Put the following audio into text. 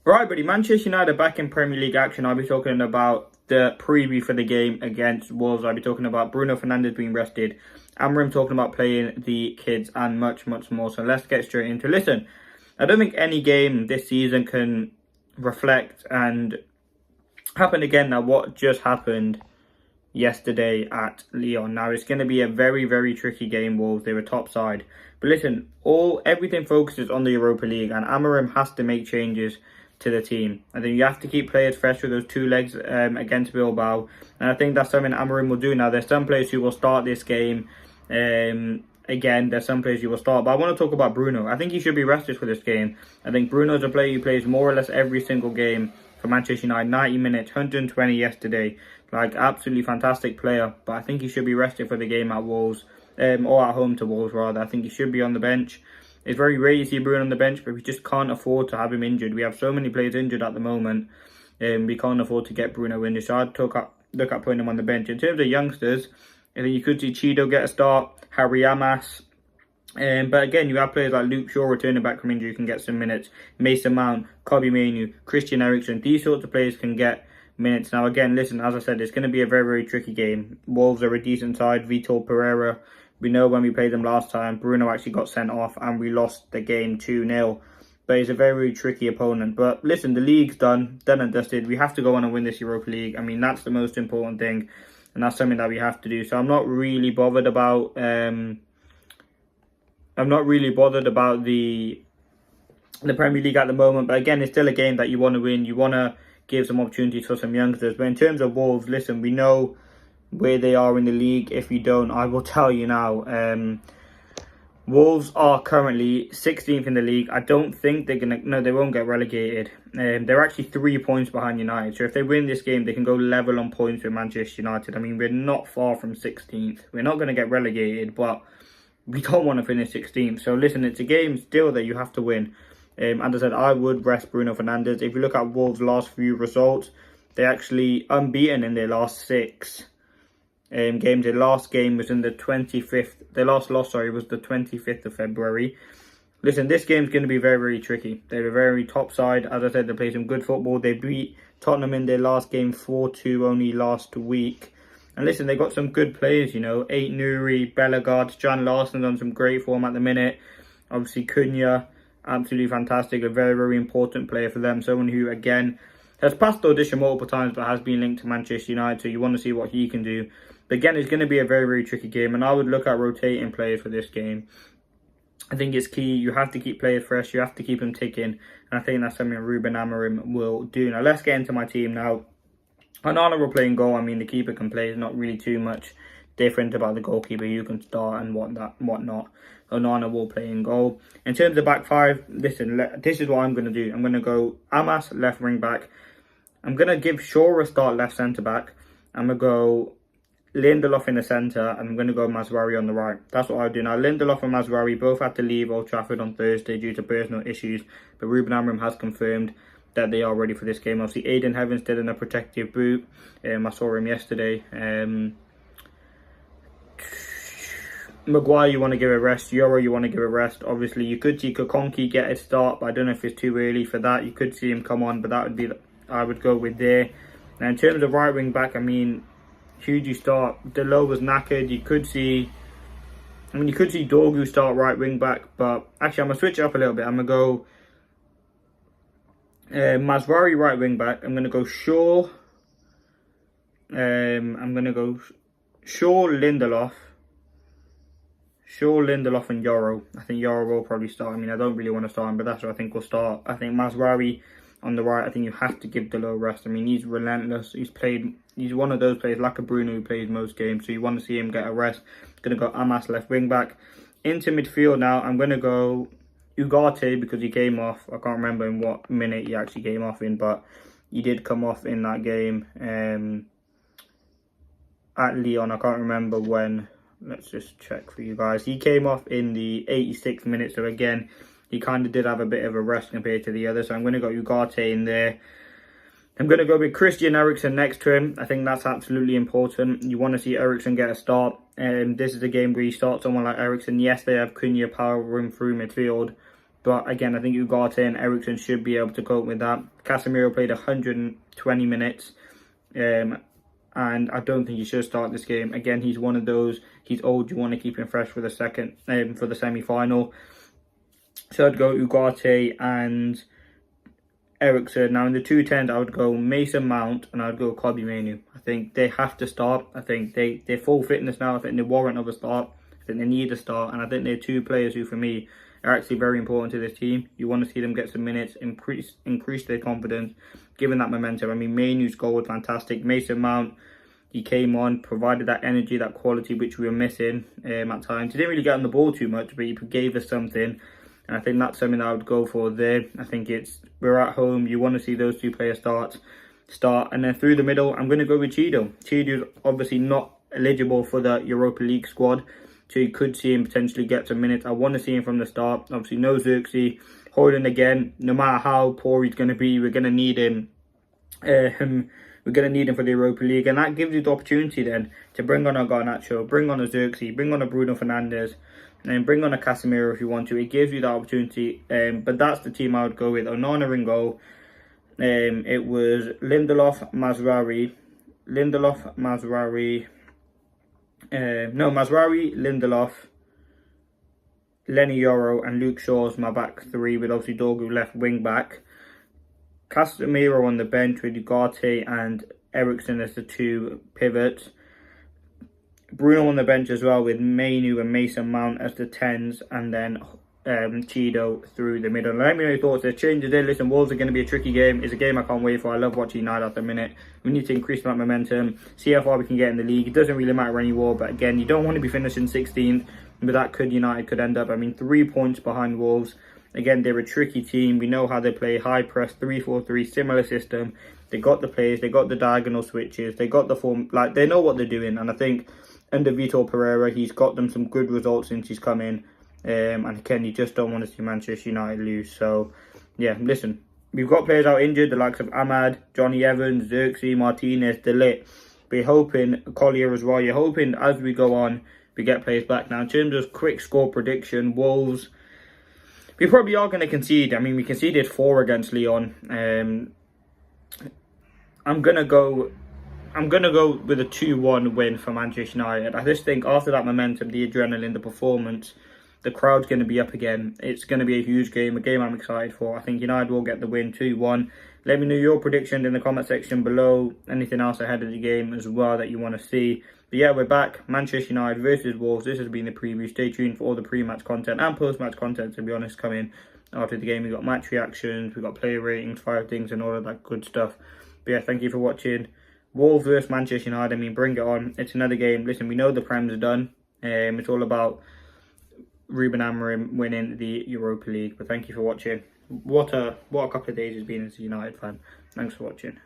Right, buddy. Manchester United back in Premier League action. I'll be talking about the preview for the game against Wolves. I'll be talking about Bruno Fernandes being rested. Amorim talking about playing the kids and much, much more. So let's get straight into it. Listen, I don't think any game this season can reflect and happen again now what just happened yesterday at Lyon. Now it's going to be a very, very tricky game. Wolves, they were top side. But listen, everything focuses on the Europa League, and Amorim has to make changes to the team. I think you have to keep players fresh with those two legs against Bilbao, and I think that's something Amorim will do. Now there's some players who will start this game. Again, there's some players who will start, but I want to talk about Bruno. I think he should be rested for this game. I think Bruno's a player who plays more or less every single game for Manchester United. 90 minutes, 120 yesterday. Like, absolutely fantastic player, but I think he should be rested for the game at Wolves, or at home to Wolves rather. I think he should be on the bench. It's very rare you see Bruno on the bench, but we just can't afford to have him injured. We have so many players injured at the moment, we can't afford to get Bruno injured. So I'd look at putting him on the bench. In terms of youngsters, I think you could see Chido get a start, Harry Amas. But again, you have players like Luke Shaw returning back from injury who can get some minutes. Mason Mount, Kobbie Mainoo, Christian Eriksen. These sorts of players can get minutes. Now again, listen, as I said, it's going to be a very, very tricky game. Wolves are a decent side. Vitor Pereira, we know when we played them last time, Bruno actually got sent off and we lost the game 2-0. But it's a very, very tricky opponent. But listen, the league's done and dusted. We have to go on and win this Europa League. I mean, that's the most important thing, and that's something that we have to do. So I'm not really bothered about the Premier League at the moment. But again, it's still a game that you want to win. You want to give some opportunities for some youngsters. But in terms of Wolves, listen, we know where they are in the league. If you don't, I will tell you now. Wolves are currently 16th in the league. I don't think they're going to... No, they won't get relegated. They're actually 3 points behind United. So if they win this game, they can go level on points with Manchester United. I mean, we're not far from 16th. We're not going to get relegated, but we don't want to finish 16th. So listen, it's a game still that you have to win. As I said, I would rest Bruno Fernandes. If you look at Wolves' last few results, they're actually unbeaten in their last 6 games. Their last game was in the 25th. Their last loss, was the 25th of February. Listen, this game's going to be very, very tricky. They're a very top side. As I said, they play some good football. They beat Tottenham in their last game 4-2 only last week. And listen, they got some good players, you know. Ait-Nouri, Bellegarde, Jan Larsen's on some great form at the minute. Obviously, Cunha, absolutely fantastic. A very, very important player for them. Someone who, again, has passed the audition multiple times but has been linked to Manchester United. So you want to see what he can do. But again, it's going to be a very, very tricky game. And I would look at rotating players for this game. I think it's key. You have to keep players fresh. You have to keep them ticking. And I think that's something Ruben Amorim will do. Now, let's get into my team now. Onana will play in goal. I mean, the keeper can play. It's not really too much different about the goalkeeper. You can start and whatnot. Onana will play in goal. In terms of back five, listen, this is what I'm going to do. I'm going to go Amas, left wing back. I'm going to give Shaw a start, left centre back. I'm going to go Lindelof in the centre, and I'm going to go Mazraoui on the right. That's what I'll do. Now, Lindelof and Mazraoui both had to leave Old Trafford on Thursday due to personal issues, but Ruben Amorim has confirmed that they are ready for this game. Obviously, Aiden Heaven's still in a protective boot. I saw him yesterday. Maguire, you want to give a rest. Yoro, you want to give a rest. Obviously, you could see Kokonki get a start, but I don't know if it's too early for that. You could see him come on, but that would be... I would go with there. Now, in terms of right wing back, I mean, who do you start? Delo was knackered. You could see Dorgu start right wing back, but actually, I'm going to switch it up a little bit. I'm going to go Mazraoui right wing back. I'm going to go Shaw. I'm going to go Shaw, Lindelof, and Yoro. I think Yoro will probably start. I mean, I don't really want to start him, but that's what I think will start. I think Mazraoui on the right. I think you have to give Delo rest. I mean, he's relentless. He's one of those players like a Bruno who plays most games. So you want to see him get a rest. Going to go Amas left wing back. Into midfield now, I'm going to go Ugarte because he came off. I can't remember in what minute he actually came off in, but he did come off in that game at Lyon. I can't remember when. Let's just check for you guys. He came off in the 86th minute. So again, he kind of did have a bit of a rest compared to the others. So I'm going to go Ugarte in there. I'm going to go with Christian Eriksen next to him. I think that's absolutely important. You want to see Eriksen get a start. And this is a game where you start someone like Eriksen. Yes, they have Cunha powering through midfield. But again, I think Ugarte and Eriksen should be able to cope with that. Casemiro played 120 minutes. And I don't think he should start this game. Again, he's one of those, he's old, you want to keep him fresh for the for the semi-final. So I'd go Ugarte and Eriksen. Now in the 210s, I would go Mason Mount and I'd go Kobbie Mainoo. I think they have to start. I think they're full fitness now. I think they warrant of a start. I think they need a start. And I think they're two players who, for me, are actually very important to this team. You want to see them get some minutes, increase their confidence, given that momentum. I mean, Mainoo's goal was fantastic. Mason Mount, he came on, provided that energy, that quality which we were missing at times. He didn't really get on the ball too much, but he gave us something. And I think that's something that I would go for there. I think we're at home. You want to see those two players start. And then through the middle, I'm going to go with Cheadle. Cheadle's obviously not eligible for the Europa League squad, so you could see him potentially get some minutes. I want to see him from the start. Obviously, no Xerxes. Holding again, no matter how poor he's going to be, we're going to need him. We're going to need him for the Europa League. And that gives you the opportunity then to bring on a Garnacho, bring on a Xerxes, bring on a Bruno Fernandes, and bring on a Casemiro if you want to. It gives you that opportunity. But that's the team I would go with. Onana in goal. It was Lindelof, Mazraoui, Lindelof, Lenny Yoro and Luke Shaw's my back three, with obviously Dorgu left wing back. Casemiro on the bench with Ugarte and Eriksen as the two pivots. Bruno on the bench as well with Mainoo and Mason Mount as the 10s, and then Cheadle through the middle. Let me know your thoughts. There's changes there. Listen, Wolves are going to be a tricky game. It's a game I can't wait for. I love watching United at the minute. We need to increase that momentum, see how far we can get in the league. It doesn't really matter anymore, but again, you don't want to be finishing 16th, but that United could end up, 3 points behind Wolves. Again, they're a tricky team. We know how they play. High press, 3-4-3, similar system. They got the players, they got the diagonal switches, they got the form. They know what they're doing. And I think under Vitor Pereira, he's got them some good results since he's come in. And again, you just don't want to see Manchester United lose. So, yeah, listen, we've got players out injured, the likes of Ahmad, Johnny Evans, Xerxes, Martinez, De Ligt. We're hoping, Collier as well, you're hoping as we go on, we get players back. Now, in terms of quick score prediction, Wolves, we probably are going to concede. We conceded 4 against Lyon. I'm gonna go with a 2-1 win for Manchester United. I just think after that momentum, the adrenaline, the performance, the crowd's going to be up again. It's going to be a huge game, a game I'm excited for. I think United will get the win 2-1. Let me know your prediction in the comment section below. Anything else ahead of the game as well that you want to see. But yeah, we're back. Manchester United versus Wolves. This has been the preview. Stay tuned for all the pre-match content and post-match content, to be honest, coming after the game. We've got match reactions, we've got player ratings, 5 things and all of that good stuff. But yeah, thank you for watching. Wolves versus Manchester United. Bring it on. It's another game. Listen, we know the Prem's done. It's all about Ruben Amorim winning the Europa League. But thank you for watching. What a couple of days it's been as a United fan. Thanks for watching.